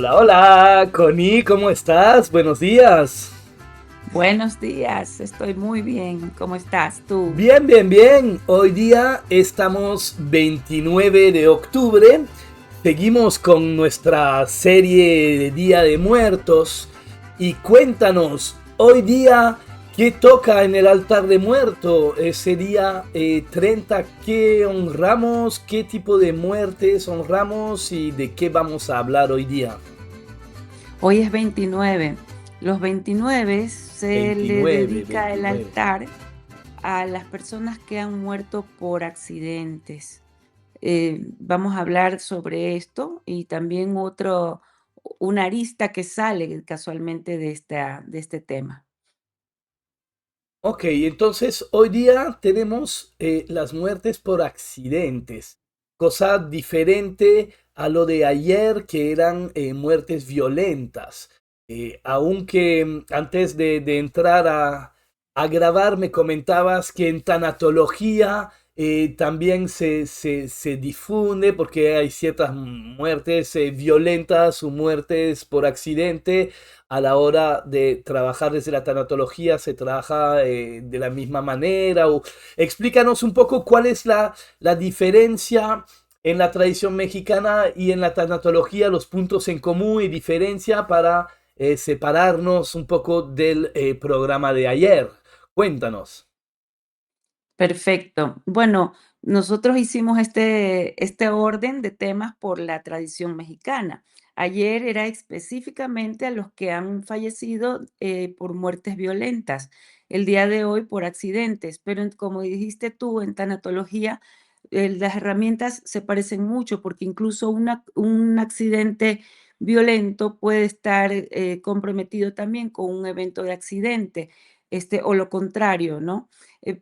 Hola, hola, Connie, ¿cómo estás? Buenos días. Buenos días, estoy muy bien. ¿Cómo estás tú? Bien, bien, bien. Hoy día estamos 29 de octubre. Seguimos con nuestra serie de Día de Muertos. Y cuéntanos, hoy día, ¿qué toca en el altar de muerto? Ese día 30, ¿qué honramos? ¿Qué tipo de muertes honramos? ¿Y de qué vamos a hablar hoy día? Hoy es 29. Los 29 se le 29, dedica el 29. altar a las personas que han muerto por accidentes. Vamos a hablar sobre esto y también una arista que sale casualmente de este tema. Ok, entonces hoy día tenemos las muertes por accidentes, cosa diferente a lo de ayer que eran muertes violentas. Aunque antes de entrar a grabar me comentabas que en tanatología también se difunde porque hay ciertas muertes violentas o muertes por accidente a la hora de trabajar desde la tanatología se trabaja de la misma manera? O explícanos un poco cuál es la diferencia en la tradición mexicana y en la tanatología, los puntos en común y diferencia para separarnos un poco del programa de ayer. Cuéntanos. Perfecto. Bueno, nosotros hicimos este orden de temas por la tradición mexicana. Ayer era específicamente a los que han fallecido por muertes violentas, el día de hoy por accidentes, pero como dijiste tú, en tanatología, las herramientas se parecen mucho porque incluso un accidente violento puede estar comprometido también con un evento de accidente, o lo contrario, ¿no?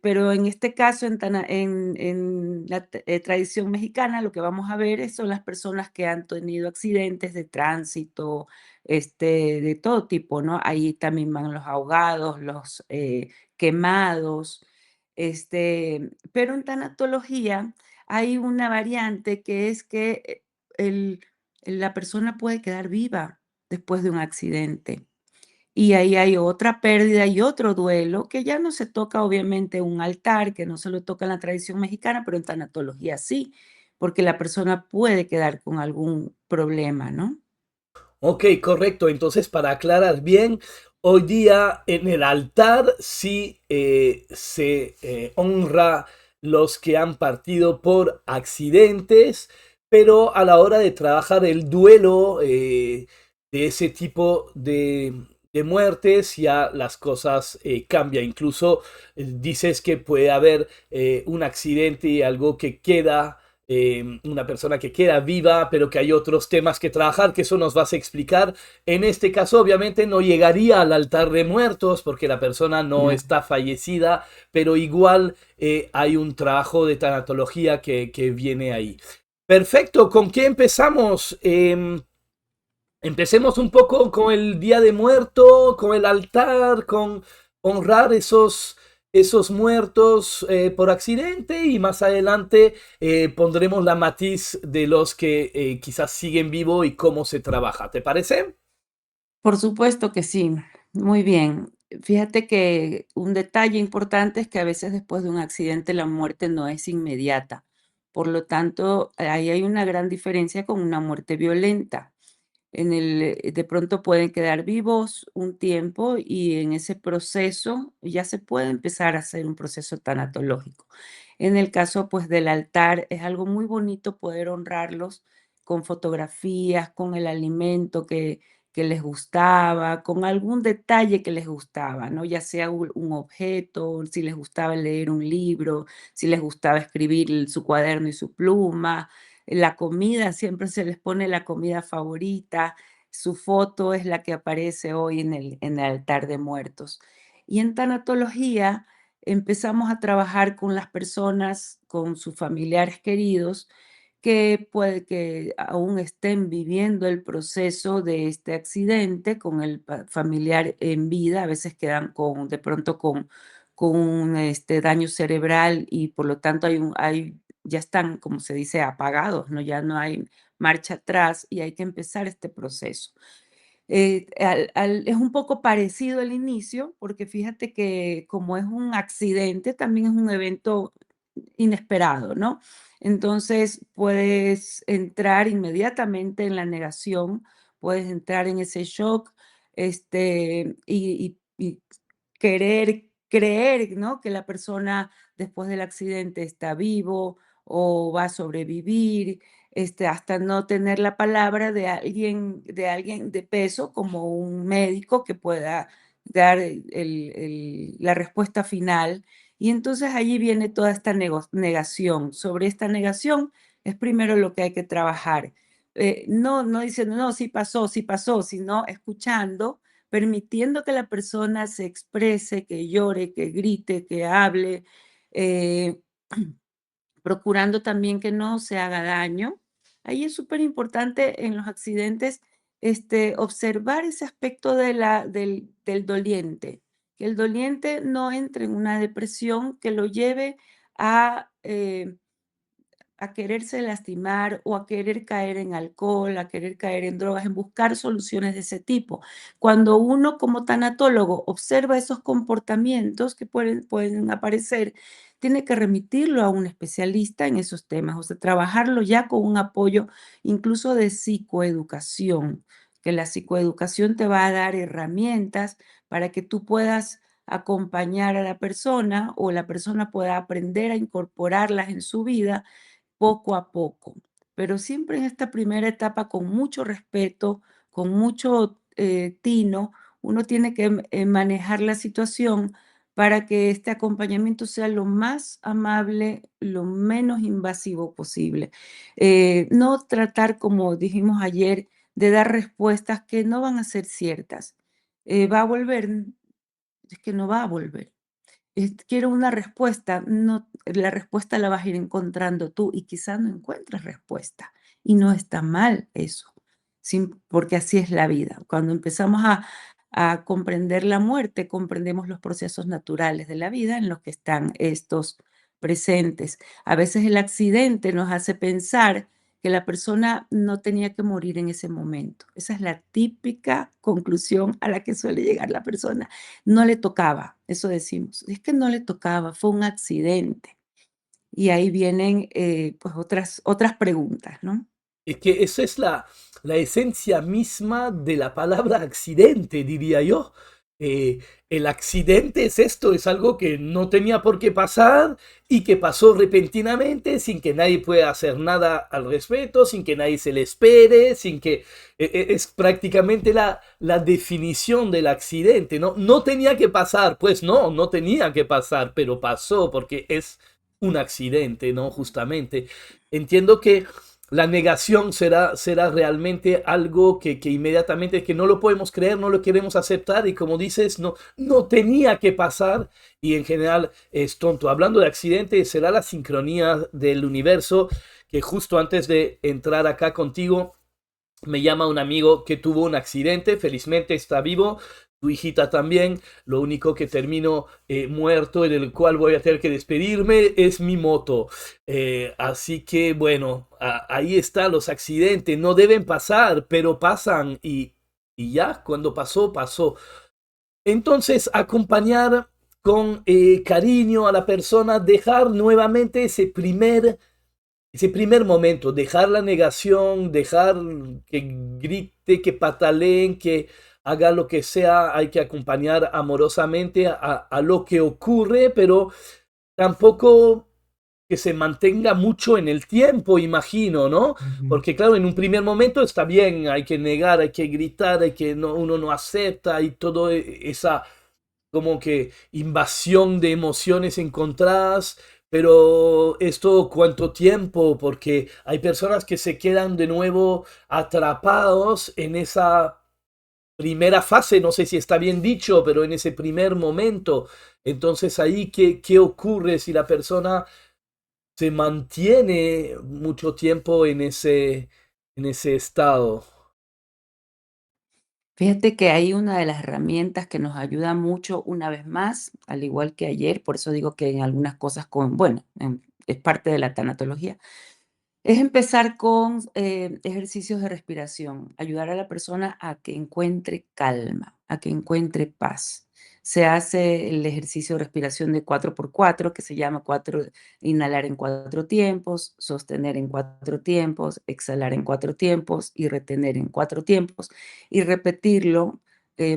Pero en este caso, en la tradición mexicana, lo que vamos a ver son las personas que han tenido accidentes de tránsito, de todo tipo, ¿no? Ahí también van los ahogados, los quemados, pero en tanatología hay una variante que es que el- la persona puede quedar viva después de un accidente. Y ahí hay otra pérdida y otro duelo que ya no se toca obviamente un altar, que no se lo toca en la tradición mexicana, pero en tanatología sí, porque la persona puede quedar con algún problema, ¿no? Ok, correcto. Entonces, para aclarar bien, hoy día en el altar sí se honra los que han partido por accidentes, pero a la hora de trabajar el duelo de ese tipo de muertes, ya las cosas cambian. Incluso dices que puede haber un accidente y algo que queda una persona que queda viva, pero que hay otros temas que trabajar, que eso nos vas a explicar. En este caso, obviamente, no llegaría al altar de muertos porque la persona no No. está fallecida, pero igual hay un trabajo de tanatología que viene ahí. Perfecto, ¿con qué empezamos? Empecemos un poco con el Día de Muerto, con el altar, con honrar esos muertos por accidente y más adelante pondremos la matiz de los que quizás siguen vivo y cómo se trabaja. ¿Te parece? Por supuesto que sí, muy bien. Fíjate que un detalle importante es que a veces después de un accidente la muerte no es inmediata. Por lo tanto, ahí hay una gran diferencia con una muerte violenta. De pronto pueden quedar vivos un tiempo y en ese proceso ya se puede empezar a hacer un proceso tanatológico. En el caso, pues, del altar, es algo muy bonito poder honrarlos con fotografías, con el alimento que les gustaba, con algún detalle que les gustaba, ¿no? Ya sea un objeto, si les gustaba leer un libro, si les gustaba escribir su cuaderno y su pluma, la comida, siempre se les pone la comida favorita, su foto es la que aparece hoy en el altar de muertos. Y en tanatología empezamos a trabajar con las personas, con sus familiares queridos, que puede que aún estén viviendo el proceso de este accidente con el familiar en vida, a veces quedan de pronto con un daño cerebral y por lo tanto ya están, como se dice, apagados, ¿no? Ya no hay marcha atrás y hay que empezar este proceso. Es un poco parecido al inicio, porque fíjate que como es un accidente, también es un evento inesperado, ¿no? Entonces puedes entrar inmediatamente en la negación, puedes entrar en ese shock, y querer creer, ¿no? Que la persona después del accidente está vivo o va a sobrevivir, hasta no tener la palabra de alguien de peso, como un médico que pueda dar la respuesta final. Y entonces allí viene toda esta negación. Sobre esta negación es primero lo que hay que trabajar. No diciendo, no, sí pasó, sino escuchando, permitiendo que la persona se exprese, que llore, que grite, que hable, eh, procurando también que no se haga daño. Ahí es súper importante en los accidentes, observar ese aspecto del doliente, que el doliente no entre en una depresión que lo lleve a quererse lastimar o a querer caer en alcohol, a querer caer en drogas, en buscar soluciones de ese tipo. Cuando uno como tanatólogo observa esos comportamientos que pueden aparecer, tiene que remitirlo a un especialista en esos temas, o sea, trabajarlo ya con un apoyo incluso de psicoeducación, que la psicoeducación te va a dar herramientas para que tú puedas acompañar a la persona o la persona pueda aprender a incorporarlas en su vida poco a poco, pero siempre en esta primera etapa con mucho respeto, con mucho tino, uno tiene que manejar la situación para que este acompañamiento sea lo más amable, lo menos invasivo posible. No tratar, como dijimos ayer, de dar respuestas que no van a ser ciertas. ¿Va a volver? Es que no va a volver. Quiero una respuesta, no, la respuesta la vas a ir encontrando tú y quizás no encuentres respuesta. Y no está mal eso, porque así es la vida. Cuando empezamos a comprender la muerte, comprendemos los procesos naturales de la vida en los que están estos presentes. A veces el accidente nos hace pensar que la persona no tenía que morir en ese momento. Esa es la típica conclusión a la que suele llegar la persona. No le tocaba, eso decimos. Es que no le tocaba, fue un accidente. Y ahí vienen, pues, otras preguntas, ¿no? Es que esa es la esencia misma de la palabra accidente, diría yo. El accidente es esto, es algo que no tenía por qué pasar y que pasó repentinamente sin que nadie pueda hacer nada al respecto, sin que nadie se le espere, sin que es prácticamente la definición del accidente, ¿no? No tenía que pasar, pues no, no tenía que pasar, pero pasó porque es un accidente, ¿no? Justamente. Entiendo que la negación será realmente algo que inmediatamente que no lo podemos creer, no lo queremos aceptar y como dices, no tenía que pasar y en general es tonto. Hablando de accidentes, será la sincronía del universo que justo antes de entrar acá contigo me llama un amigo que tuvo un accidente, felizmente está vivo, tu hijita también, lo único que termino muerto, en el cual voy a tener que despedirme, es mi moto. Así que bueno, ahí están los accidentes, no deben pasar, pero pasan y ya, cuando pasó, pasó. Entonces, acompañar con cariño a la persona, dejar nuevamente ese primer momento, dejar la negación, dejar que grite, que pataleen, que haga lo que sea, hay que acompañar amorosamente a lo que ocurre, pero tampoco que se mantenga mucho en el tiempo, imagino, ¿no? Ujú. Porque claro, en un primer momento está bien, hay que negar, hay que gritar, hay que uno no acepta y todo esa como que invasión de emociones encontradas, pero esto cuánto tiempo, porque hay personas que se quedan de nuevo atrapados en esa primera fase, no sé si está bien dicho, pero en ese primer momento. Entonces ahí, ¿qué ocurre si la persona se mantiene mucho tiempo en ese estado? Fíjate que hay una de las herramientas que nos ayuda mucho, una vez más, al igual que ayer, por eso digo que en algunas cosas es parte de la tanatología, Es empezar con, ejercicios de respiración, ayudar a la persona a que encuentre calma, a que encuentre paz. Se hace el ejercicio de respiración de 4x4, que se llama 4, inhalar en 4 tiempos, sostener en 4 tiempos, exhalar en 4 tiempos y retener en 4 tiempos, y repetirlo,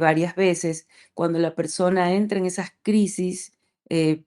varias veces. Cuando la persona entra en esas crisis, eh,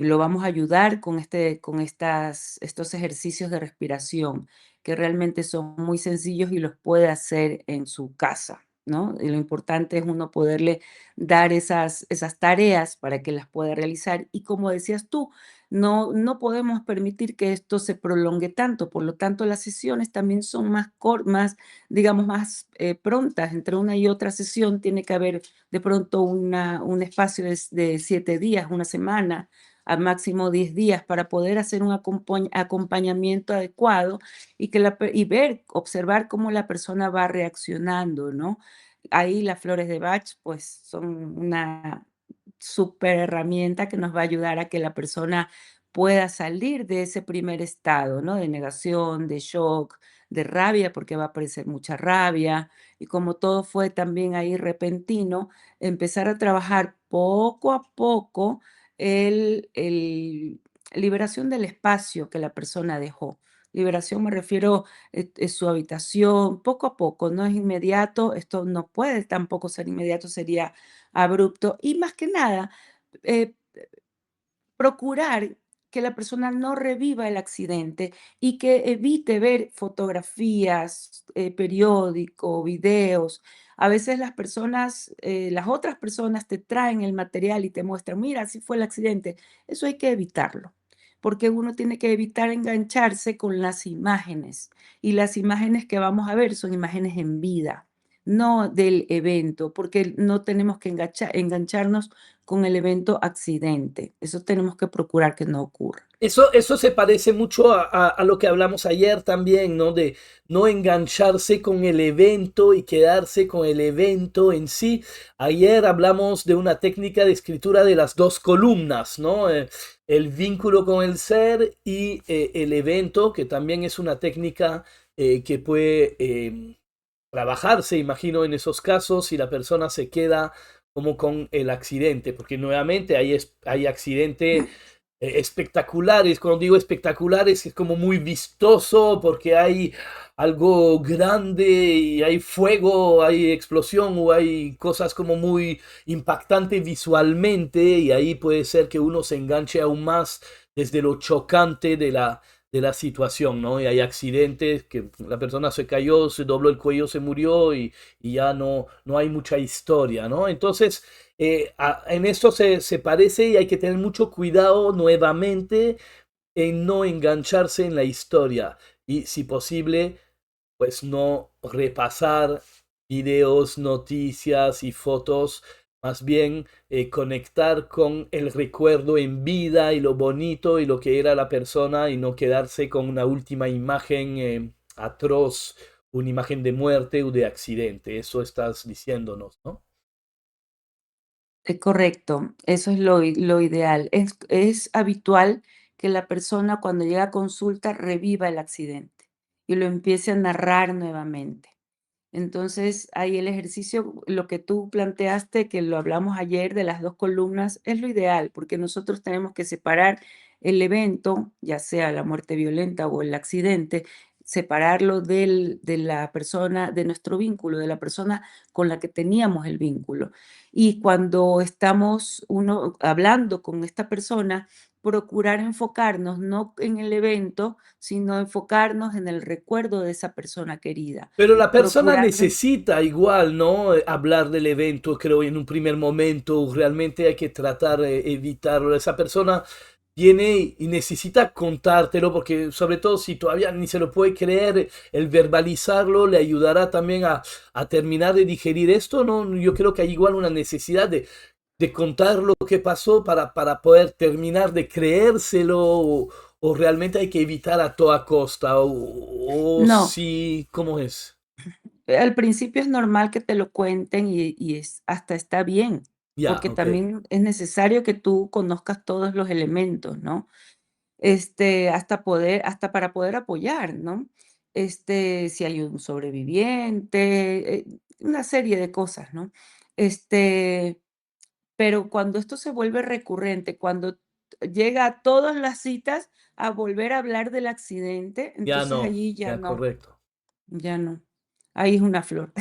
lo vamos a ayudar con estos ejercicios de respiración, que realmente son muy sencillos y los puede hacer en su casa, ¿no? Y lo importante es uno poderle dar esas tareas para que las pueda realizar. Y como decías tú, no podemos permitir que esto se prolongue tanto, por lo tanto, las sesiones también son más, digamos, más, prontas. Entre una y otra sesión tiene que haber de pronto un espacio de 7 días, una semana, a máximo 10 días para poder hacer un acompañamiento adecuado y ver, observar cómo la persona va reaccionando, ¿no? Ahí las flores de Bach, pues, son una super herramienta que nos va a ayudar a que la persona pueda salir de ese primer estado, ¿no? De negación, de shock, de rabia, porque va a aparecer mucha rabia. Y como todo fue también ahí repentino, empezar a trabajar poco a poco el liberación del espacio que la persona dejó. Liberación me refiero, su habitación, poco a poco, no es inmediato, esto no puede tampoco ser inmediato, sería abrupto. Y más que nada, eh, procurar que la persona no reviva el accidente y que evite ver fotografías, periódico, videos. A veces las otras personas te traen el material y te muestran, mira, así fue el accidente. Eso hay que evitarlo, porque uno tiene que evitar engancharse con las imágenes. Y las imágenes que vamos a ver son imágenes en vida, no del evento, porque no tenemos que engancharnos con el evento accidente. Eso tenemos que procurar que no ocurra. Eso se parece mucho a lo que hablamos ayer también, ¿no? De no engancharse con el evento y quedarse con el evento en sí. Ayer hablamos de una técnica de escritura de las dos columnas, ¿no? El vínculo con el ser y el evento, que también es una técnica que puede trabajarse, imagino, en esos casos si la persona se queda como con el accidente, porque nuevamente hay accidente espectaculares. Cuando digo espectaculares es como muy vistoso porque hay algo grande y hay fuego, hay explosión o hay cosas como muy impactantes visualmente y ahí puede ser que uno se enganche aún más desde lo chocante de la situación, ¿no? Y hay accidentes que la persona se cayó, se dobló el cuello, se murió y ya no hay mucha historia, ¿no? Entonces, en esto se parece y hay que tener mucho cuidado nuevamente en no engancharse en la historia y si posible, pues no repasar videos, noticias y fotos, más bien conectar con el recuerdo en vida y lo bonito y lo que era la persona y no quedarse con una última imagen atroz, una imagen de muerte o de accidente. Eso estás diciéndonos, ¿no? Correcto, eso es lo ideal. Es habitual que la persona cuando llega a consulta reviva el accidente y lo empiece a narrar nuevamente. Entonces, ahí el ejercicio, lo que tú planteaste, que lo hablamos ayer de las 2 columnas, es lo ideal, porque nosotros tenemos que separar el evento, ya sea la muerte violenta o el accidente, separarlo de la persona, de nuestro vínculo, de la persona con la que teníamos el vínculo. Y cuando estamos uno hablando con esta persona, procurar enfocarnos no en el evento, sino enfocarnos en el recuerdo de esa persona querida. Pero la persona Procurar necesita igual, ¿no? Hablar del evento, creo, en un primer momento. Realmente hay que tratar de evitarlo. Esa persona tiene y necesita contártelo, porque sobre todo si todavía ni se lo puede creer, el verbalizarlo le ayudará también a terminar de digerir esto, ¿no? Yo creo que hay igual una necesidad de contar lo que pasó para poder terminar de creérselo o realmente hay que evitar a toda costa o no, sí, ¿cómo es? al principio es normal que te lo cuenten y hasta está bien, Ya, porque ok. también es necesario que tú conozcas todos los elementos, ¿no? hasta para poder apoyar, ¿no? Si hay un sobreviviente, una serie de cosas, ¿no? Este, pero cuando esto se vuelve recurrente, cuando llega a todas las citas a volver a hablar del accidente, Ya entonces no, allí ya ya no, correcto. ya no. Ahí es una flor.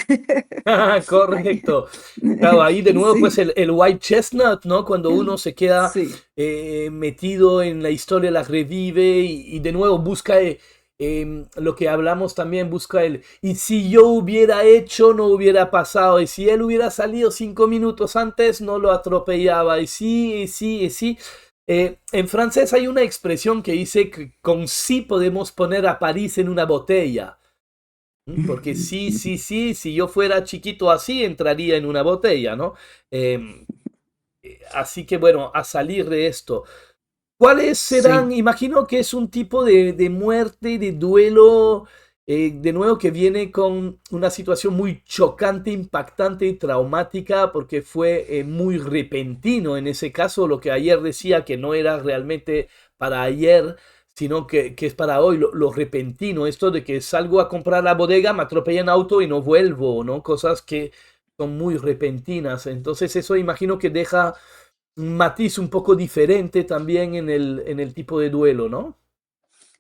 Ahí Correcto. Claro, ahí de nuevo pues sí, el white chestnut, ¿no? Cuando uno se queda sí. metido en la historia, la revive y de nuevo busca lo que hablamos también, busca el, y si yo hubiera hecho, no hubiera pasado, y si él hubiera salido 5 minutos antes, no lo atropellaba, y sí, y sí, y sí. En francés hay una expresión que dice que con sí podemos poner a París en una botella. Porque sí, sí, sí, si yo fuera chiquito así, entraría en una botella, ¿no? Em, Así que bueno, a salir de esto. ¿Cuáles serán? Sí. Imagino que es un tipo de muerte, de duelo, de nuevo que viene con una situación muy chocante, impactante y traumática, porque fue muy repentino en ese caso, lo que ayer decía que no era realmente para ayer, sino que es para hoy, lo repentino, esto de que salgo a comprar la bodega, me atropellan auto y no vuelvo, ¿no? Cosas que son muy repentinas. Entonces eso imagino que deja un matiz un poco diferente también en el tipo de duelo, ¿no?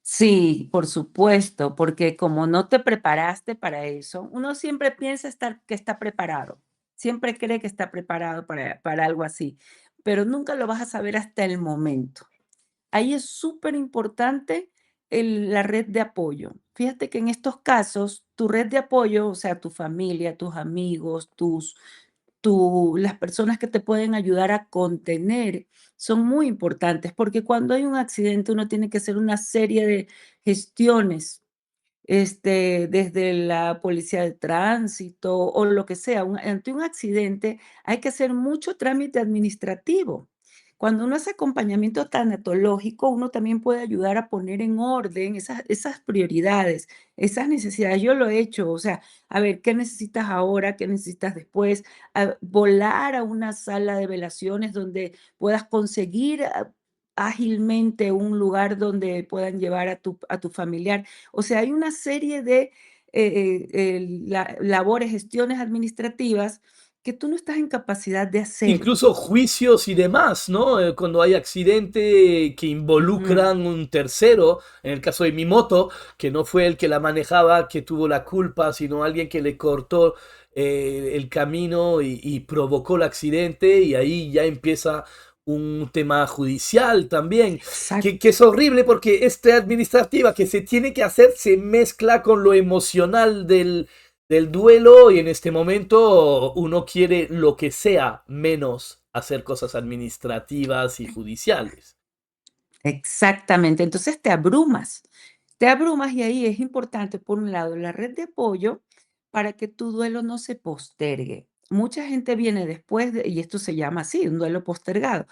Sí, por supuesto, porque como no te preparaste para eso, uno siempre piensa que está preparado, siempre cree que está preparado para algo así, pero nunca lo vas a saber hasta el momento. Ahí es súper importante la red de apoyo. Fíjate que en estos casos, tu red de apoyo, o sea, tu familia, tus amigos, las personas que te pueden ayudar a contener son muy importantes, porque cuando hay un accidente uno tiene que hacer una serie de gestiones, desde la policía de tránsito o lo que sea. Ante un accidente hay que hacer mucho trámite administrativo. Cuando uno hace acompañamiento tanatológico, uno también puede ayudar a poner en orden esas prioridades, esas necesidades. Yo lo he hecho, o sea, a ver, ¿qué necesitas ahora? ¿Qué necesitas después? Volar a una sala de velaciones donde puedas conseguir ágilmente un lugar donde puedan llevar a tu familiar. O sea, hay una serie de labores, gestiones administrativas que tú no estás en capacidad de hacer. Incluso juicios y demás, ¿no? Cuando hay accidente que Ujú. involucran un tercero, en el caso de mi moto, que no fue el que la manejaba, que tuvo la culpa, sino alguien que le cortó el camino y provocó el accidente, y ahí ya empieza un tema judicial también, que Exacto. es horrible porque esta administrativa que se tiene que hacer se mezcla con lo emocional del duelo y en este momento uno quiere lo que sea menos hacer cosas administrativas y judiciales. Exactamente. Entonces te abrumas y ahí es importante, por un lado, la red de apoyo para que tu duelo no se postergue. Mucha gente viene después y esto se llama así, un duelo postergado.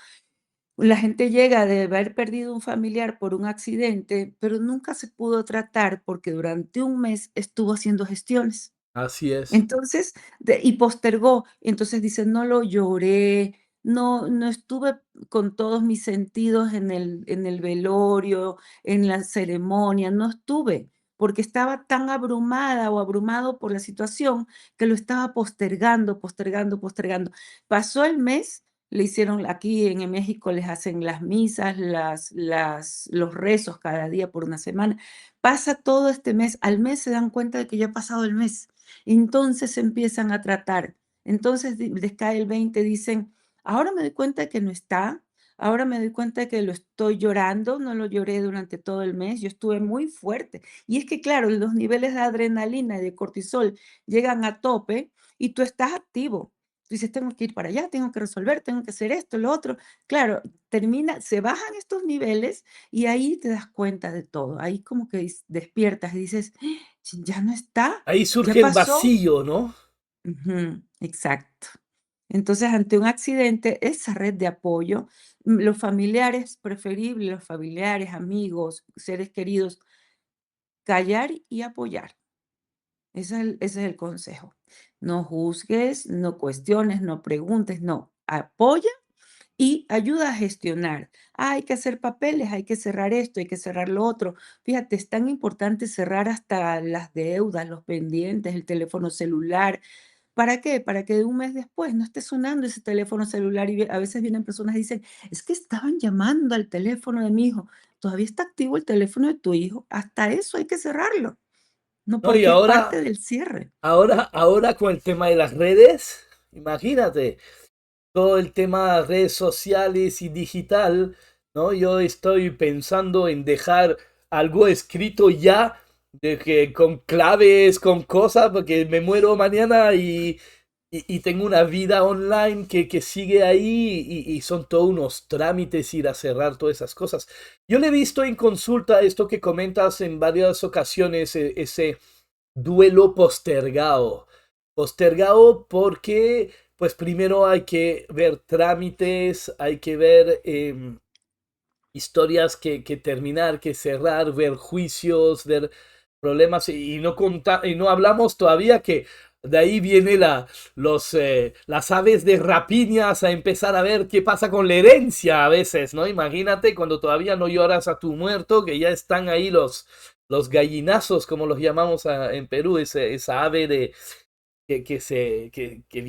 La gente llega de haber perdido un familiar por un accidente, pero nunca se pudo tratar porque durante un mes estuvo haciendo gestiones. Así es. Entonces, y postergó. Entonces dice: "No lo lloré, no estuve con todos mis sentidos en el velorio, en la ceremonia, no estuve", porque estaba tan abrumada o abrumado por la situación que lo estaba postergando, postergando, postergando. Pasó el mes, le hicieron aquí en México les hacen las misas, los rezos cada día por una semana. Pasa todo este mes, al mes se dan cuenta de que ya ha pasado el mes. Entonces empiezan a tratar. Entonces les cae el 20, dicen, ahora me doy cuenta de que no está, ahora me doy cuenta de que lo estoy llorando, no lo lloré durante todo el mes, yo estuve muy fuerte. Y es que, claro, los niveles de adrenalina y de cortisol llegan a tope y tú estás activo. Tú dices, tengo que ir para allá, tengo que resolver, tengo que hacer esto, lo otro. Claro, se bajan estos niveles y ahí te das cuenta de todo. Ahí como que despiertas y dices, ya no está, Ahí ya surge el pasó. vacío, ¿no? Ujú, exacto. Entonces, ante un accidente, esa red de apoyo, los familiares, preferible los familiares, amigos, seres queridos, callar y apoyar. Ese es el consejo. No juzgues, no cuestiones, no preguntes, no. Apoya y ayuda a gestionar. Ah, hay que hacer papeles, hay que cerrar esto, hay que cerrar lo otro. Fíjate, es tan importante cerrar hasta las deudas, los pendientes, el teléfono celular. ¿Para qué? Para que de un mes después no esté sonando ese teléfono celular y a veces vienen personas y dicen, es que estaban llamando al teléfono de mi hijo. Todavía está activo el teléfono de tu hijo. Hasta eso hay que cerrarlo. No, No, y porque es parte ahora, del cierre. ahora con el tema de las redes, imagínate, todo el tema de redes sociales y digital, ¿no? Yo estoy pensando en dejar algo escrito ya, de que con claves, con cosas, porque me muero mañana y tengo una vida online que sigue ahí y son todos unos trámites ir a cerrar todas esas cosas. Yo le he visto en consulta esto que comentas en varias ocasiones, ese duelo postergado. Postergado porque, pues primero hay que ver trámites, hay que ver historias que terminar, que cerrar, ver juicios, ver problemas y no, y no hablamos todavía que de ahí viene las aves de rapiñas a empezar a ver qué pasa con la herencia a veces, ¿no? Imagínate cuando todavía no lloras a tu muerto, que ya están ahí los gallinazos, como los llamamos en Perú, esa ave que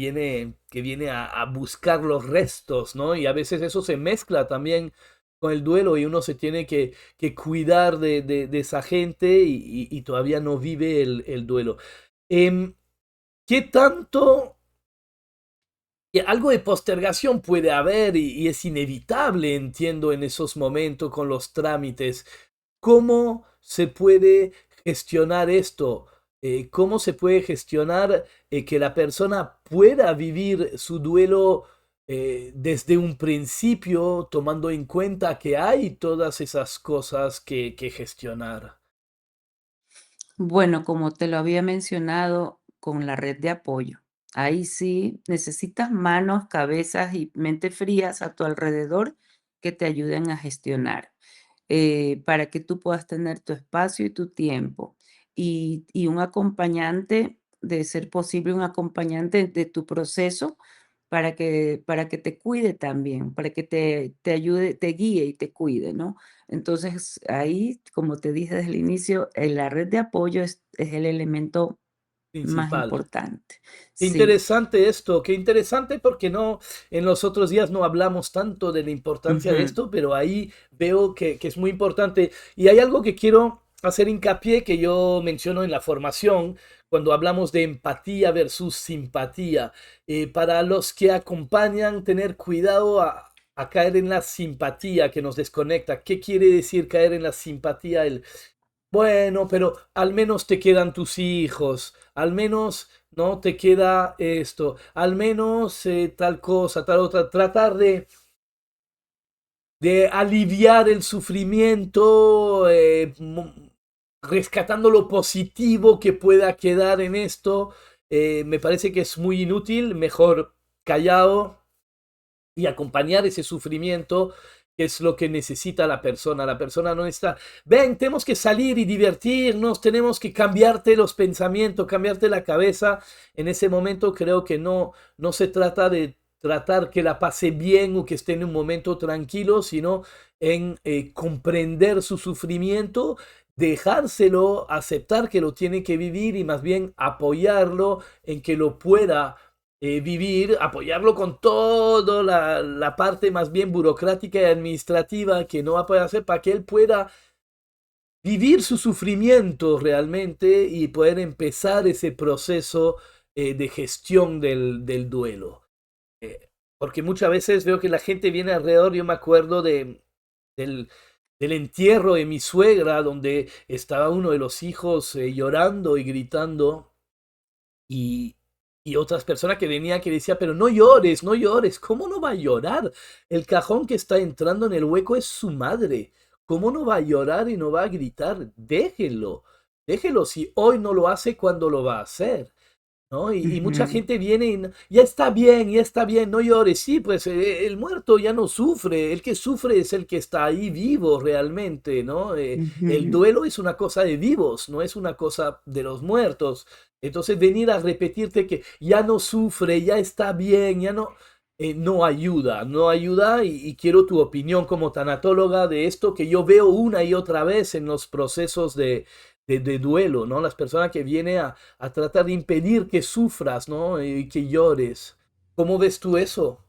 viene a buscar los restos, ¿no? Y a veces eso se mezcla también con el duelo y uno se tiene que cuidar de esa gente y todavía no vive el duelo. Em, ¿Qué tanto? Que algo de postergación puede haber y es inevitable, entiendo, en esos momentos con los trámites. ¿Cómo se puede gestionar esto? ¿Cómo se puede gestionar que la persona pueda vivir su duelo desde un principio, tomando en cuenta que hay todas esas cosas que gestionar? Bueno, como te lo había mencionado con la red de apoyo, ahí sí necesitas manos, cabezas y mente frías a tu alrededor que te ayuden a gestionar, para que tú puedas tener tu espacio y tu tiempo. Y un acompañante, de ser posible, un acompañante de tu proceso para que te cuide también, para que te ayude, te guíe y te cuide, ¿no? Entonces, ahí, como te dije desde el inicio, la red de apoyo es el elemento más Principal. importante. Qué Sí. interesante esto, qué interesante porque no, en los otros días no hablamos tanto de la importancia de Ujú. esto, pero ahí veo que es muy importante. Y hay algo que quiero hacer hincapié que yo menciono en la formación, cuando hablamos de empatía versus simpatía. Para los que acompañan, tener cuidado a caer en la simpatía que nos desconecta. ¿Qué quiere decir caer en la simpatía? Bueno, pero al menos te quedan tus hijos, al menos no te queda esto, al menos tal cosa, tal otra. Tratar de aliviar el sufrimiento, rescatando lo positivo que pueda quedar en esto, me parece que es muy inútil, mejor callado y acompañar ese sufrimiento, que es lo que necesita la persona. La persona no está, ven, tenemos que salir y divertirnos, tenemos que cambiarte los pensamientos, cambiarte la cabeza. En ese momento creo que no se trata de tratar que la pase bien o que esté en un momento tranquilo, sino en comprender su sufrimiento, dejárselo, aceptar que lo tiene que vivir y más bien apoyarlo en que lo pueda vivir, apoyarlo con toda la parte más bien burocrática y administrativa que no va a poder hacer para que él pueda vivir su sufrimiento realmente y poder empezar ese proceso de gestión del duelo. Porque muchas veces veo que la gente viene alrededor, yo me acuerdo del, del entierro de mi suegra, donde estaba uno de los hijos llorando y gritando y, y otras personas que venían que decía, pero no llores, no llores, ¿cómo no va a llorar? El cajón que está entrando en el hueco es su madre. ¿Cómo no va a llorar y no va a gritar? Déjelo, déjelo. Si hoy no lo hace, ¿cuándo lo va a hacer? ¿No? Y mucha Ujú, gente viene y ya está bien, no llores. Sí, pues el muerto ya no sufre, el que sufre es el que está ahí vivo realmente, ¿no? El ujú. duelo es una cosa de vivos, no es una cosa de los muertos. Entonces venir a repetirte que ya no sufre, ya está bien, ya no. no ayuda, no ayuda y quiero tu opinión como tanatóloga de esto que yo veo una y otra vez en los procesos de duelo, ¿no? Las personas que vienen a tratar de impedir que sufras, ¿no? Y que llores. ¿Cómo ves tú eso?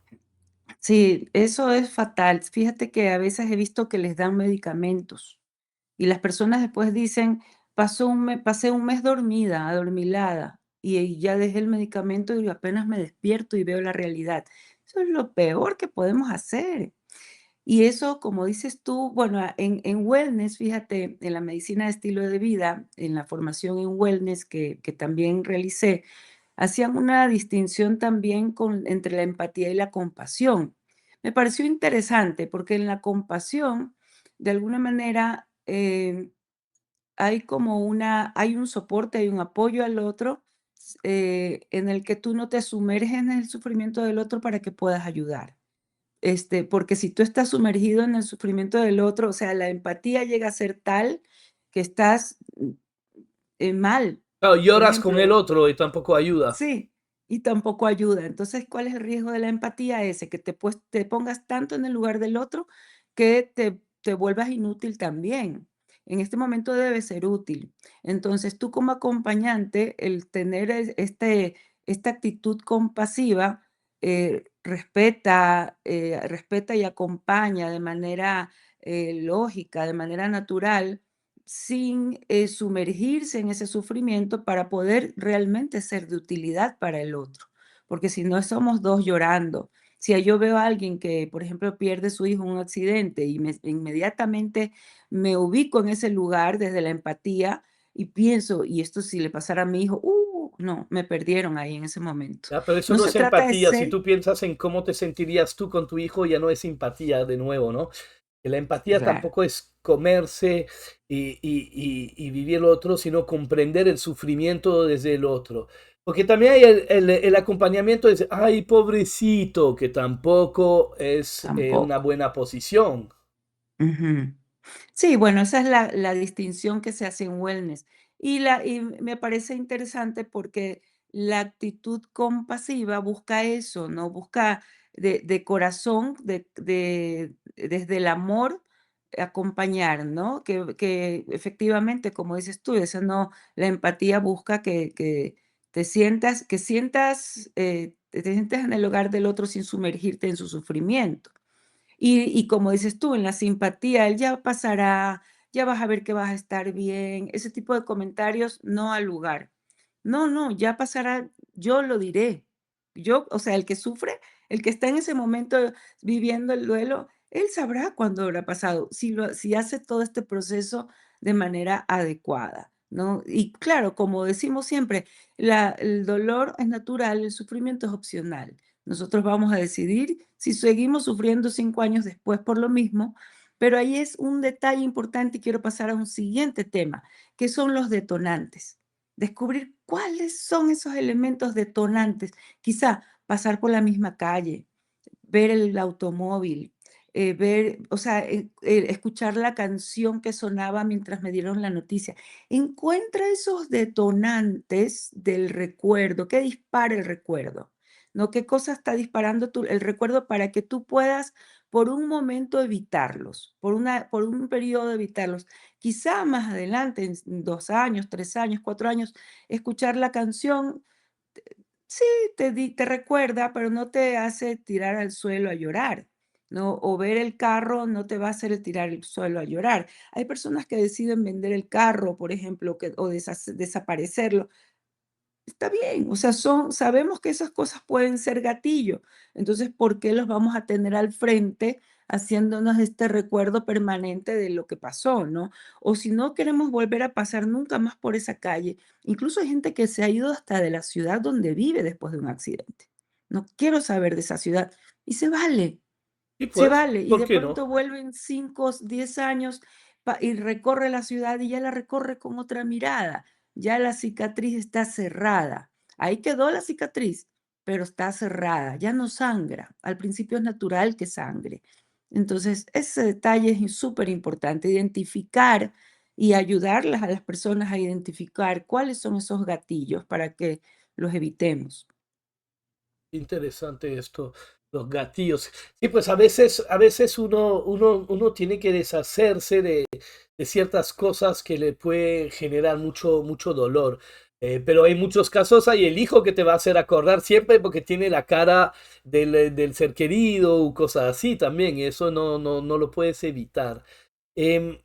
Sí, eso es fatal. Fíjate que a veces he visto que les dan medicamentos y las personas después dicen, pasé un mes dormida, adormilada, y ya dejé el medicamento y apenas me despierto y veo la realidad. Eso es lo peor que podemos hacer. Y eso, como dices tú, bueno, en wellness, fíjate, en la medicina de estilo de vida, en la formación en wellness que también realicé, hacían una distinción también entre la empatía y la compasión. Me pareció interesante porque en la compasión, de alguna manera, hay un soporte, hay un apoyo al otro, en el que tú no te sumerges en el sufrimiento del otro para que puedas ayudar. Porque si tú estás sumergido en el sufrimiento del otro, o sea, la empatía llega a ser tal que estás mal. Claro, Por lloras con el ejemplo, otro y tampoco ayuda. sí, y tampoco ayuda. Entonces, ¿cuál es el riesgo de la empatía? Ese, que te pongas tanto en el lugar del otro que te vuelvas inútil también. En este momento debe ser útil. Entonces, tú como acompañante, el tener esta actitud compasiva, respeta y acompaña de manera lógica, de manera natural, sin sumergirse en ese sufrimiento para poder realmente ser de utilidad para el otro. Porque si no somos dos llorando, si yo veo a alguien que, por ejemplo, pierde su hijo en un accidente y inmediatamente me ubico en ese lugar desde la empatía y pienso, y esto si le pasara a mi hijo, no, me perdieron ahí en ese momento. Ya, pero eso No no se es trata de empatía. Si ser, tú piensas en cómo te sentirías tú con tu hijo, ya no es simpatía de nuevo, ¿no? Que la empatía claro, tampoco es comerse y vivir lo otro, sino comprender el sufrimiento desde el otro. Porque también hay el acompañamiento de, ay, pobrecito, que tampoco es una tampoco. buena posición. Ujú. Sí, bueno, esa es la distinción que se hace en wellness. Y me parece interesante porque la actitud compasiva busca eso, ¿no? Busca de corazón, desde el amor, acompañar, ¿no? Que efectivamente, como dices tú, eso no, la empatía busca que te sientas en el lugar del otro sin sumergirte en su sufrimiento. Y como dices tú, en la simpatía, él ya pasará, ya vas a ver que vas a estar bien, ese tipo de comentarios no al lugar. No, no, ya pasará, yo lo diré. Yo, o sea, el que sufre, el que está en ese momento viviendo el duelo, él sabrá cuándo habrá pasado, si hace todo este proceso de manera adecuada, ¿no? Y claro, como decimos siempre, el dolor es natural, el sufrimiento es opcional. Nosotros vamos a decidir si seguimos sufriendo 5 años después por lo mismo, pero ahí es un detalle importante y quiero pasar a un siguiente tema, que son los detonantes. Descubrir cuáles son esos elementos detonantes. Quizá pasar por la misma calle, ver el automóvil, o sea, escuchar la canción que sonaba mientras me dieron la noticia. Encuentra esos detonantes del recuerdo, ¿qué dispara el recuerdo? ¿No? ¿Qué cosa está disparando el recuerdo para que tú puedas por un momento evitarlos, por un periodo evitarlos? Quizá más adelante, en 2 años, 3 años, 4 años, escuchar la canción sí, te recuerda, pero no te hace tirar al suelo a llorar, ¿no? O ver el carro no te va a hacer tirar al suelo a llorar. Hay personas que deciden vender el carro, por ejemplo, o desaparecerlo. Está bien, o sea, sabemos que esas cosas pueden ser gatillo. Entonces, ¿por qué los vamos a tener al frente haciéndonos este recuerdo permanente de lo que pasó, ¿no? O si no queremos volver a pasar nunca más por esa calle. Incluso hay gente que se ha ido hasta de la ciudad donde vive después de un accidente. No quiero saber de esa ciudad. Y Y se pues, vale. Y ¿por de qué no? pronto vuelven 5, 10 años y recorre la ciudad y ya la recorre con otra mirada. Ya la cicatriz está cerrada. Ahí quedó la cicatriz, pero está cerrada, ya no sangra. Al principio es natural que sangre. Entonces, ese detalle es súper importante, identificar y ayudarlas a las personas a identificar cuáles son esos gatillos para que los evitemos. Interesante esto. Los gatillos. Sí, pues a veces uno tiene que deshacerse de ciertas cosas que le pueden generar mucho dolor. Pero en muchos casos hay el hijo que te va a hacer acordar siempre porque tiene la cara del ser querido o cosas así también, y eso no lo puedes evitar. Em,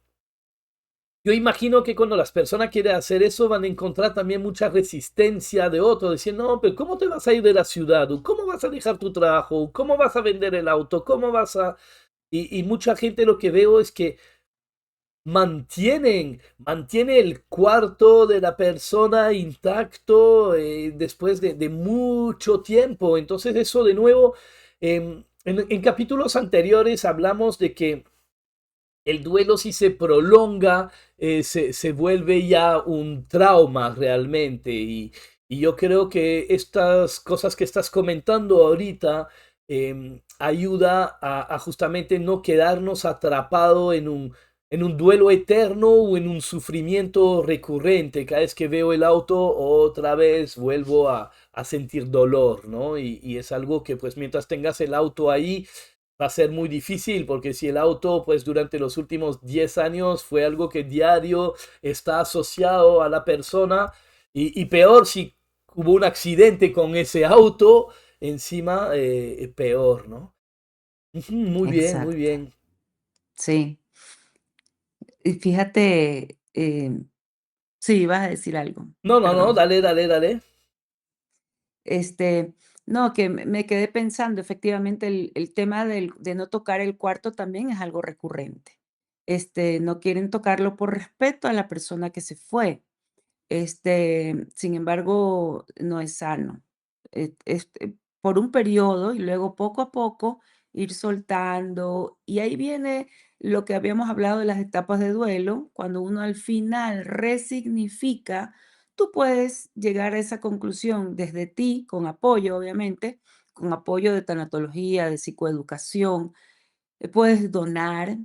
yo imagino que cuando las personas quieren hacer eso van a encontrar también mucha resistencia de otros, diciendo, no, pero ¿cómo te vas a ir de la ciudad? ¿O ¿cómo vas a dejar tu trabajo? ¿O ¿cómo vas a vender el auto? ¿Cómo vas a...? Y mucha gente lo que veo es que mantiene el cuarto de la persona intacto después de mucho tiempo. Entonces eso de nuevo, en capítulos anteriores hablamos de que el duelo si se prolonga, se vuelve ya un trauma realmente. Y yo creo que estas cosas que estás comentando ahorita ayuda a justamente no quedarnos atrapado en un duelo eterno o en un sufrimiento recurrente. Cada vez que veo el auto, otra vez vuelvo a sentir dolor, ¿no? Y es algo que pues mientras tengas el auto ahí, va a ser muy difícil porque si el auto, pues durante los últimos 10 años fue algo que diario está asociado a la persona y peor si hubo un accidente con ese auto, encima peor, ¿no? Ujú, muy bien, muy Exacto, bien. sí. Y fíjate, sí, vas a decir algo, No, perdón. dale, dale, dale. Este, no, que me quedé pensando, efectivamente, el tema de no tocar el cuarto también es algo recurrente. No quieren tocarlo por respeto a la persona que se fue. Sin embargo, no es sano. Por un periodo y luego poco a poco ir soltando. Y ahí viene lo que habíamos hablado de las etapas de duelo. Cuando uno al final resignifica, tú puedes llegar a esa conclusión desde ti, con apoyo, obviamente, con apoyo de tanatología, de psicoeducación. Puedes donar,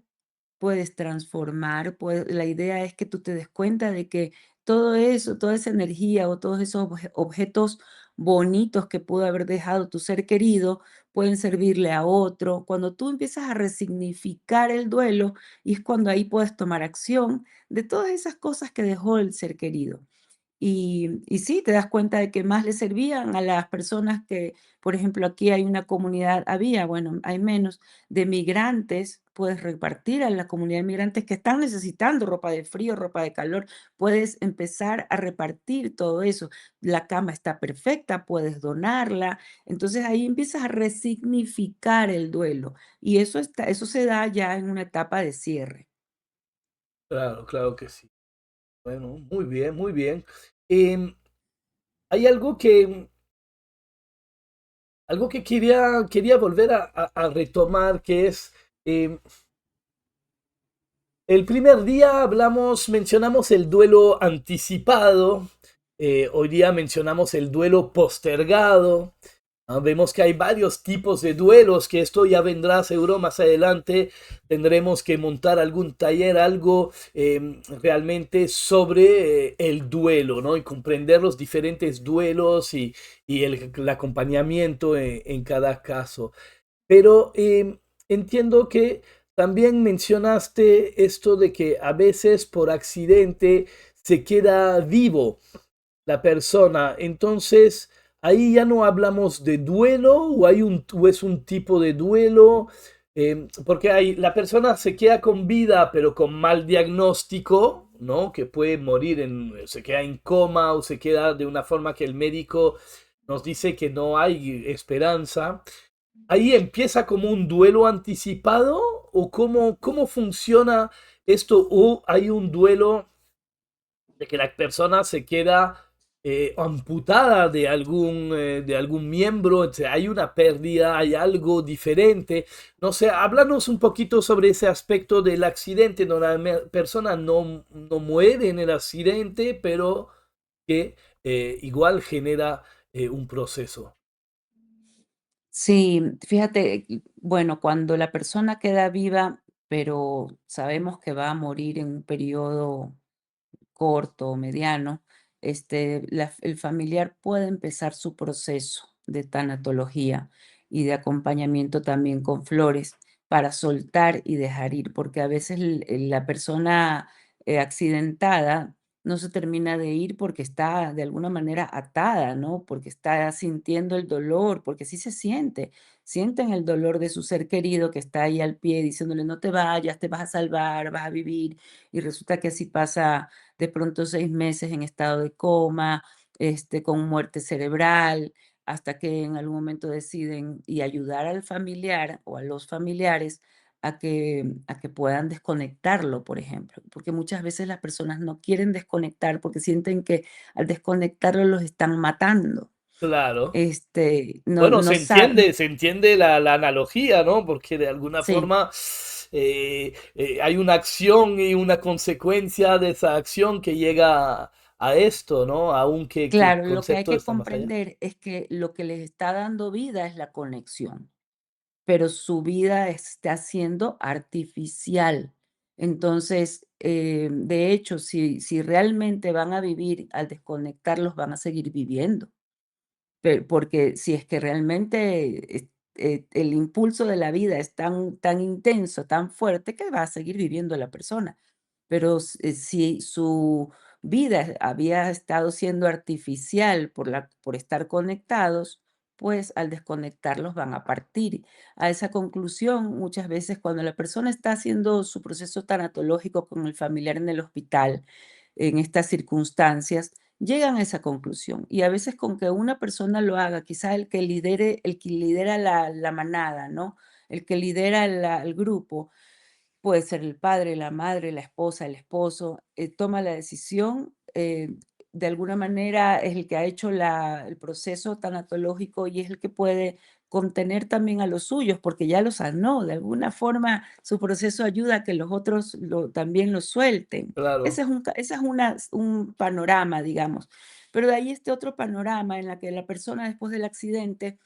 puedes transformar, la idea es que tú te des cuenta de que todo eso, toda esa energía o todos esos objetos bonitos que pudo haber dejado tu ser querido pueden servirle a otro. Cuando tú empiezas a resignificar el duelo, y es cuando ahí puedes tomar acción de todas esas cosas que dejó el ser querido. Y sí, te das cuenta de que más le servían a las personas que, por ejemplo, aquí hay una comunidad, había, bueno, hay menos, de migrantes, puedes repartir a la comunidad de migrantes que están necesitando ropa de frío, ropa de calor, puedes empezar a repartir todo eso. La cama está perfecta, puedes donarla. Entonces ahí empiezas a resignificar el duelo y eso se da ya en una etapa de cierre. Claro, claro que sí. Bueno, muy bien, muy bien. Em, hay algo que quería volver a retomar, que es... em, el primer día mencionamos el duelo anticipado, hoy día mencionamos el duelo postergado. Vemos que hay varios tipos de duelos, que esto ya vendrá seguro más adelante. Tendremos que montar algún taller, algo realmente sobre el duelo, ¿no? Y comprender los diferentes duelos y el acompañamiento en cada caso. Pero entiendo que también mencionaste esto de que a veces por accidente se queda vivo la persona. Entonces, ahí ya no hablamos de duelo o es un tipo de duelo. Porque la persona se queda con vida, pero con mal diagnóstico, ¿no? Que puede morir, se queda en coma o se queda de una forma que el médico nos dice que no hay esperanza. Ahí empieza como un duelo anticipado o cómo funciona esto o hay un duelo de que la persona se queda amputada de algún miembro, o sea, hay una pérdida, hay algo diferente. No sé, háblanos un poquito sobre ese aspecto del accidente, donde la persona no muere en el accidente, pero que igual genera un proceso. Sí, fíjate, bueno, cuando la persona queda viva, pero sabemos que va a morir en un periodo corto o mediano, el familiar puede empezar su proceso de tanatología. y de acompañamiento también con flores para soltar y dejar ir, porque a veces la persona accidentada no se termina de ir porque está de alguna manera atada, ¿no? Porque está sintiendo el dolor, porque sí se siente, sienten el dolor de su ser querido que está ahí al pie diciéndole, no te vayas, te vas a salvar, vas a vivir, y resulta que así pasa de pronto 6 meses en estado de coma, con muerte cerebral, hasta que en algún momento deciden y ayudar al familiar o a los familiares a que puedan desconectarlo, por ejemplo, porque muchas veces las personas no quieren desconectar porque sienten que al desconectarlo los están matando. Claro. No Bueno, no saben. se entiende la analogía, ¿no? Porque de alguna Sí, forma hay una acción y una consecuencia de esa acción que llega a esto, ¿no? Que el claro, lo que hay concepto que está más allá. comprender es que lo que les está dando vida es la conexión, pero su vida está siendo artificial. Entonces, de hecho, si realmente van a vivir al desconectarlos, van a seguir viviendo. Porque si es que realmente el impulso de la vida es tan intenso, tan fuerte, que va a seguir viviendo la persona. Pero si su vida había estado siendo artificial por estar conectados, pues al desconectarlos van a partir. A esa conclusión, muchas veces cuando la persona está haciendo su proceso tanatológico con el familiar en el hospital, en estas circunstancias, llegan a esa conclusión. Y a veces con que una persona lo haga, quizá el que lidera la manada, ¿no? El que lidera el grupo, puede ser el padre, la madre, la esposa, el esposo, toma la decisión, de alguna manera es el que ha hecho el proceso tanatológico y es el que puede contener también a los suyos, porque ya los sanó, de alguna forma su proceso ayuda a que los otros también lo suelten. Claro. Ese es un panorama, digamos. Pero de ahí este otro panorama en la que la persona después del accidente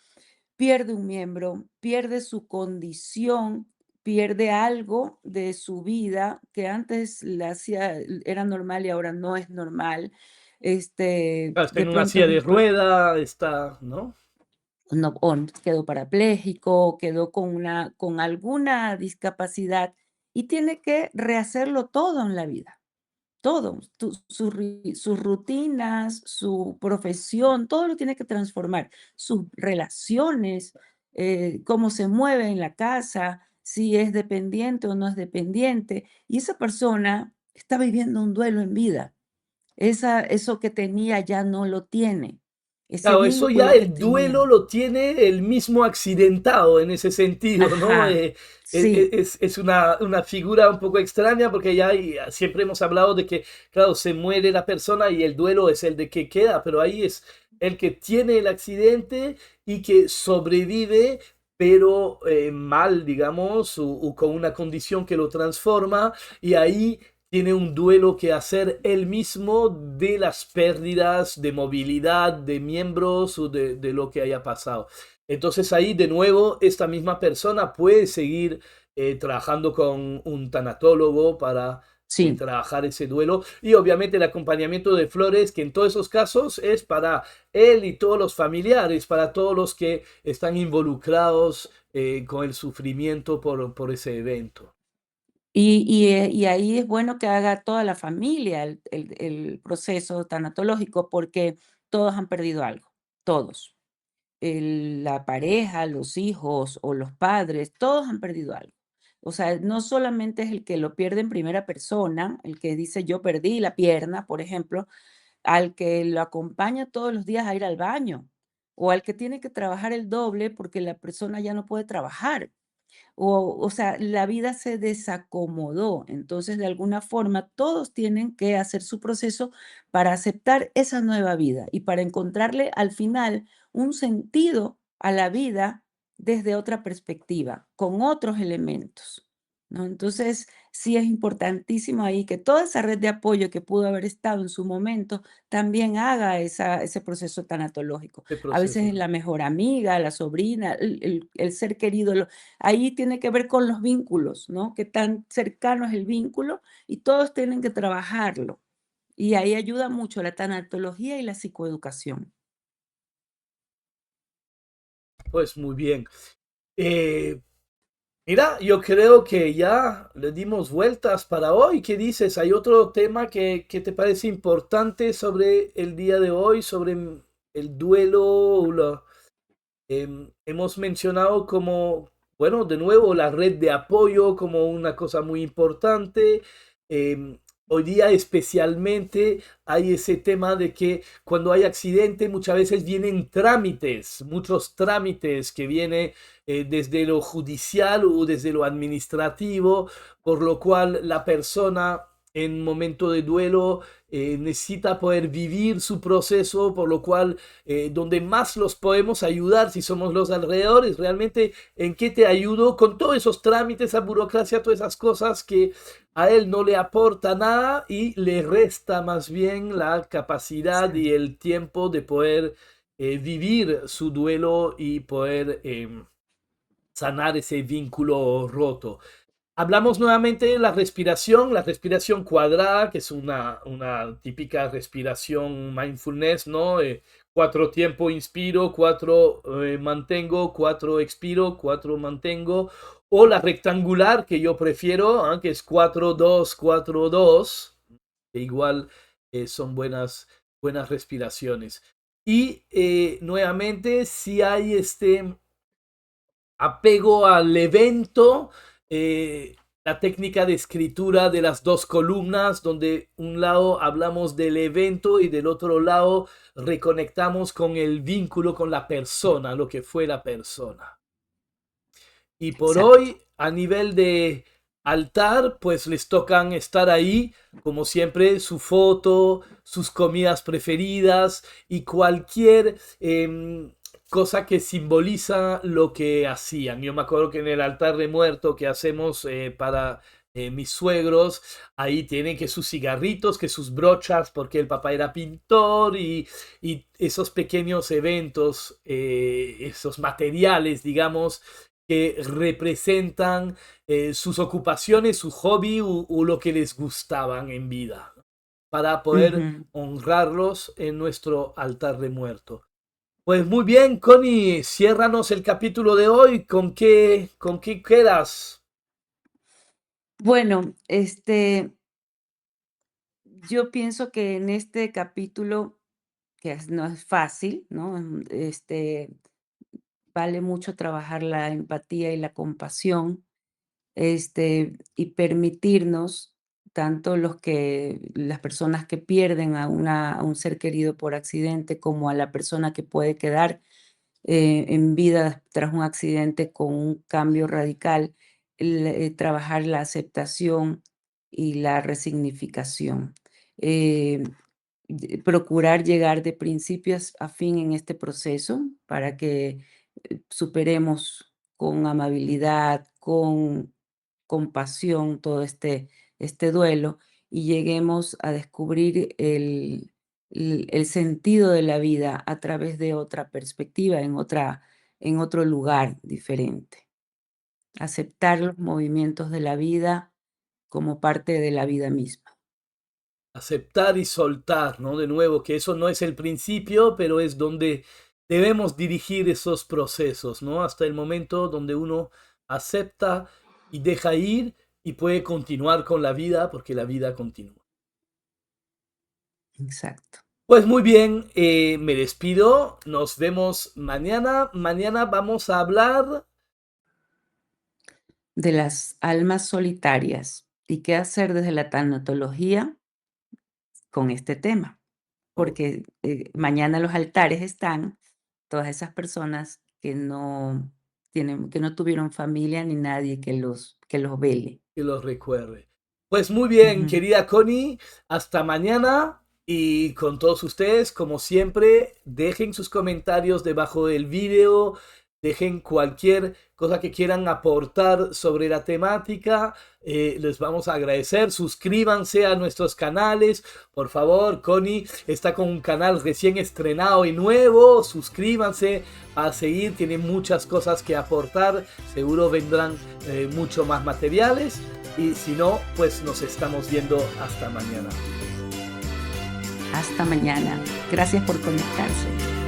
pierde un miembro, pierde su condición, pierde algo de su vida que antes la hacía era normal y ahora no es normal. Está De en una pronto es silla un de rueda, está, ¿no? no, quedó parapléjico, quedó con alguna discapacidad y tiene que rehacerlo todo en la vida. Todo, sus rutinas, su profesión, todo lo tiene que transformar, sus relaciones, cómo se mueve en la casa, si es dependiente o no es dependiente. Y esa persona está viviendo un duelo en vida. Eso que tenía ya no lo tiene. Ese Claro, eso ya vínculo que el duelo tenía. lo tiene el mismo accidentado en ese sentido, ¿no? Ajá, sí, Es una figura un poco extraña porque siempre hemos hablado de que, claro, se muere la persona y el duelo es el de que queda, pero ahí es el que tiene el accidente y que sobrevive, pero mal, digamos, o con una condición que lo transforma, y ahí tiene un duelo que hacer él mismo de las pérdidas de movilidad de miembros o de lo que haya pasado. Entonces ahí de nuevo esta misma persona puede seguir trabajando con un tanatólogo para sí. trabajar ese duelo, y obviamente el acompañamiento de flores, que en todos esos casos es para él y todos los familiares, para todos los que están involucrados con el sufrimiento por ese evento. Y ahí es bueno que haga toda la familia el proceso tanatológico, porque todos han perdido algo, todos. La pareja, los hijos o los padres, todos han perdido algo. O sea, no solamente es el que lo pierde en primera persona, el que dice yo perdí la pierna, por ejemplo, al que lo acompaña todos los días a ir al baño, o al que tiene que trabajar el doble porque la persona ya no puede trabajar. O sea, la vida se desacomodó. Entonces, de alguna forma, todos tienen que hacer su proceso para aceptar esa nueva vida y para encontrarle al final un sentido a la vida desde otra perspectiva, con otros elementos, ¿no? Entonces, sí es importantísimo ahí que toda esa red de apoyo que pudo haber estado en su momento también haga ese proceso tanatológico. Este A veces es proceso. la mejor amiga, la sobrina, el ser querido, ahí tiene que ver con los vínculos, ¿no? Qué tan cercano es el vínculo y todos tienen que trabajarlo. Y ahí ayuda mucho la tanatología y la psicoeducación. Pues muy bien. Eh, Mira, yo creo que ya le dimos vueltas para hoy. ¿Qué dices? ¿Hay otro tema que te parece importante sobre el día de hoy, sobre el duelo? Hemos mencionado como, bueno, de nuevo la red de apoyo como una cosa muy importante. Hoy día especialmente hay ese tema de que cuando hay accidente muchas veces vienen trámites, muchos trámites que vienen desde lo judicial o desde lo administrativo, por lo cual la persona en momento de duelo necesita poder vivir su proceso, por lo cual donde más los podemos ayudar si somos los alrededores, realmente en qué te ayudo con todos esos trámites, esa burocracia, todas esas cosas que a él no le aporta nada y le resta más bien la capacidad y Exacto. el tiempo de poder vivir su duelo y poder sanar ese vínculo roto. Hablamos nuevamente de la respiración cuadrada, que es una típica respiración mindfulness, ¿no? Cuatro tiempo inspiro, cuatro mantengo, cuatro expiro, cuatro mantengo. O la rectangular, que yo prefiero, que es 4-2-4-2, que igual son buenas respiraciones. Y nuevamente, si hay este apego al evento, eh, la técnica de escritura de las dos columnas, donde un lado hablamos del evento y del otro lado reconectamos con el vínculo con la persona, lo que fue la persona. Y por Exacto. hoy, a nivel de altar, pues les tocan estar ahí, como siempre, su foto, sus comidas preferidas y cualquier cosa que simboliza lo que hacían. Yo me acuerdo que en el altar de muerto que hacemos para mis suegros, ahí tienen que sus cigarritos, que sus brochas, porque el papá era pintor y esos pequeños eventos, esos materiales, digamos, que representan sus ocupaciones, su hobby o lo que les gustaban en vida, ¿no? Para poder Ujú. honrarlos en nuestro altar de muerto. Pues muy bien, Connie, ciérranos el capítulo de hoy. ¿Con qué quedas? Bueno, yo pienso que en este capítulo, no es fácil, ¿no? Vale mucho trabajar la empatía y la compasión, y permitirnos, tanto las personas que pierden a un ser querido por accidente, como a la persona que puede quedar en vida tras un accidente con un cambio radical, trabajar la aceptación y la resignificación. Eh, Procurar llegar de principios a fin en este proceso para que superemos con amabilidad, con compasión todo este duelo y lleguemos a descubrir el sentido de la vida a través de otra perspectiva, en otro lugar diferente. Aceptar los movimientos de la vida como parte de la vida misma. Aceptar y soltar, ¿no? De nuevo, que eso no es el principio, pero es donde debemos dirigir esos procesos, ¿no? Hasta el momento donde uno acepta y deja ir y puede continuar con la vida porque la vida continúa. Exacto. Pues muy bien, me despido, nos vemos mañana. Mañana vamos a hablar De las almas solitarias y qué hacer desde la tanatología con este tema, oh, porque mañana los altares están todas esas personas que no tuvieron familia ni nadie que los vele. que los recuerde. Pues muy bien, Ujú. querida Connie, hasta mañana y con todos ustedes, como siempre, dejen sus comentarios debajo del vídeo, dejen cualquier cosa que quieran aportar sobre la temática, les vamos a agradecer, suscríbanse a nuestros canales, por favor, Connie está con un canal recién estrenado y nuevo, suscríbanse a seguir, tiene muchas cosas que aportar, seguro vendrán mucho más materiales y si no, pues nos estamos viendo hasta mañana. Hasta mañana. Gracias por conectarse.